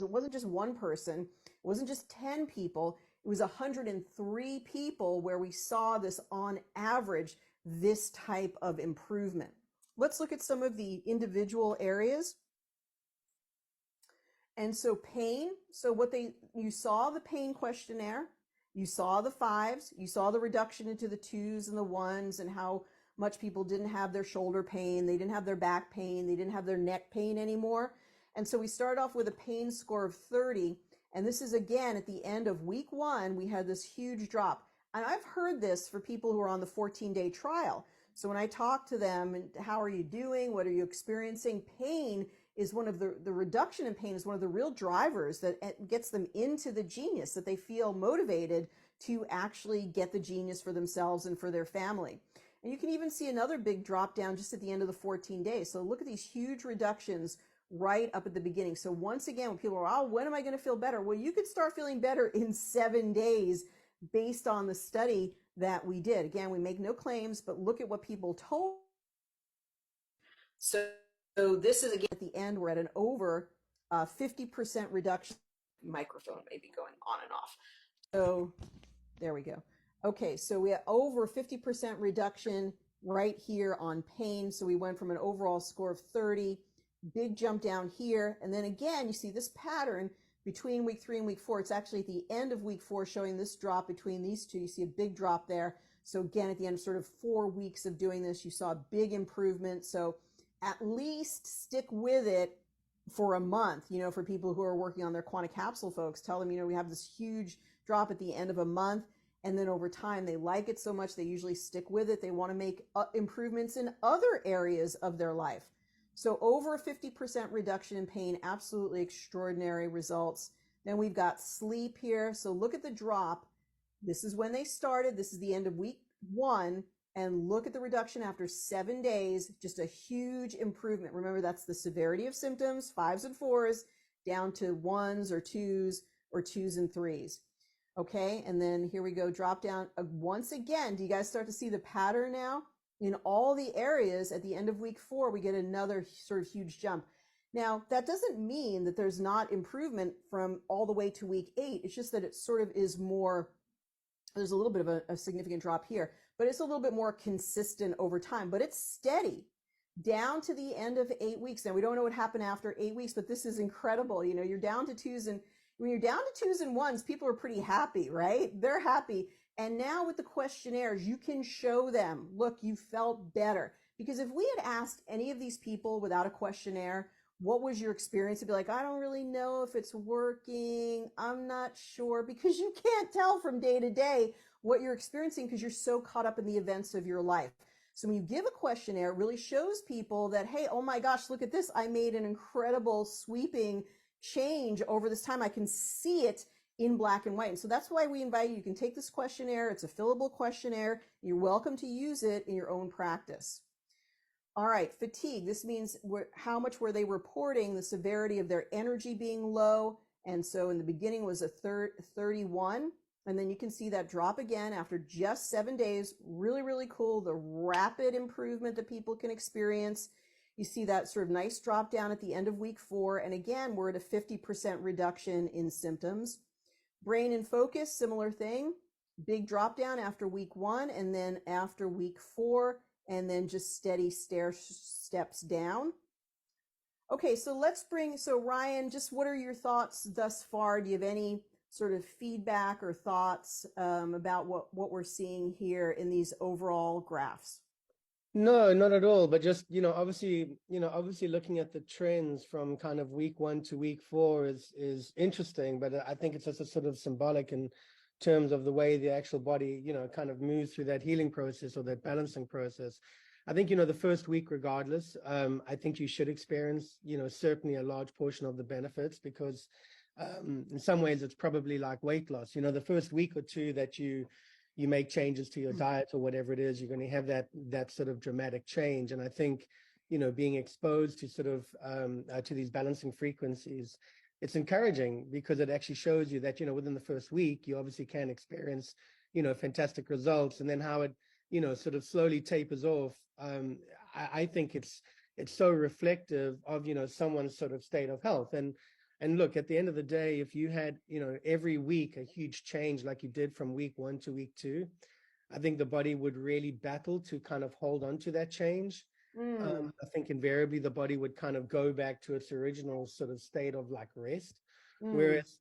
It wasn't just one person, it wasn't just 10 people, it was 103 people where we saw this on average, this type of improvement. Let's look at some of the individual areas. And so pain, you saw the pain questionnaire, you saw the fives, you saw the reduction into the twos and the ones and how much people didn't have their shoulder pain, they didn't have their back pain, they didn't have their neck pain anymore. And so we start off with a pain score of 30. And this is again, at the end of week 1, we had this huge drop. And I've heard this for people who are on the 14-day trial. So when I talk to them, and how are you doing? What are you experiencing? Pain is one of the reduction in pain is one of the real drivers that gets them into the genius, that they feel motivated to actually get the genius for themselves and for their family. And you can even see another big drop down just at the end of the 14 days. So look at these huge reductions right up at the beginning. So once again, when people are, oh, when am I going to feel better? Well, you could start feeling better in 7 days based on the study that we did. Again, we make no claims, but look at what people told. So this is again at the end, we're at an over 50% reduction. Microphone may be going on and off. So there we go. Okay, so we have over 50% reduction right here on pain. So we went from an overall score of 30, big jump down here. And then again, you see this pattern between week 3 and week 4. It's actually at the end of week 4 showing this drop between these two. You see a big drop there. So again, at the end of sort of 4 weeks of doing this, you saw a big improvement. So at least stick with it for a month, for people who are working on their quantum capsule folks, tell them, we have this huge drop at the end of a month. And then over time, they like it so much, they usually stick with it. They want to make improvements in other areas of their life. So over a 50% reduction in pain, absolutely extraordinary results. Then we've got sleep here. So look at the drop. This is when they started. This is the end of week 1. And look at the reduction after 7 days, just a huge improvement. Remember, that's the severity of symptoms, 5s and 4s, down to 1s or 2s or 2s and 3s. Okay, and then here we go, drop down once again. Do you guys start to see the pattern now? In all the areas at the end of week 4, we get another sort of huge jump. Now, that doesn't mean that there's not improvement from all the way to week 8. It's just that it sort of is more, there's a little bit of a significant drop here, but it's a little bit more consistent over time, but it's steady down to the end of 8 weeks. Now, we don't know what happened after 8 weeks, but this is incredible. You're down to 2s, and when you're down to 2s and 1s, people are pretty happy, right? They're happy. And now with the questionnaires, you can show them, look, you felt better. Because if we had asked any of these people without a questionnaire, what was your experience? They'd be like, I don't really know if it's working. I'm not sure, because you can't tell from day to day what you're experiencing because you're so caught up in the events of your life. So when you give a questionnaire, it really shows people that, hey, oh my gosh, look at this. I made an incredible sweeping change over this time. I can see it in black and white. And so that's why we invite you. You can take this questionnaire. It's a fillable questionnaire. You're welcome to use it in your own practice. All right, fatigue. This means how much were they reporting the severity of their energy being low. And so in the beginning was a 31. And then you can see that drop again after just 7 days. Really, really cool. The rapid improvement that people can experience. You see that sort of nice drop down at the end of week 4. And again, we're at a 50% reduction in symptoms. Brain and focus, similar thing. Big drop down after week 1 and then after week 4, and then just steady steps down. Okay, so Ryan, just what are your thoughts thus far? Do you have any sort of feedback or thoughts about what we're seeing here in these overall graphs? No, not at all. But just, obviously looking at the trends from kind of week 1 to week 4 is interesting. But I think it's just a sort of symbolic in terms of the way the actual body, kind of moves through that healing process or that balancing process. I think, the first week, regardless, I think you should experience, certainly a large portion of the benefits, because in some ways it's probably like weight loss. The first week or two that you make changes to your diet or whatever it is, you're going to have that sort of dramatic change. And I think, being exposed to sort of to these balancing frequencies, it's encouraging, because it actually shows you that, within the first week, you obviously can experience, fantastic results. And then how it, sort of slowly tapers off. I think it's so reflective of, someone's sort of state of health. And And look, at the end of the day, if you had, every week a huge change like you did from week 1 to week 2, I think the body would really battle to kind of hold on to that change. I think invariably the body would kind of go back to its original sort of state of like rest. Mm. Whereas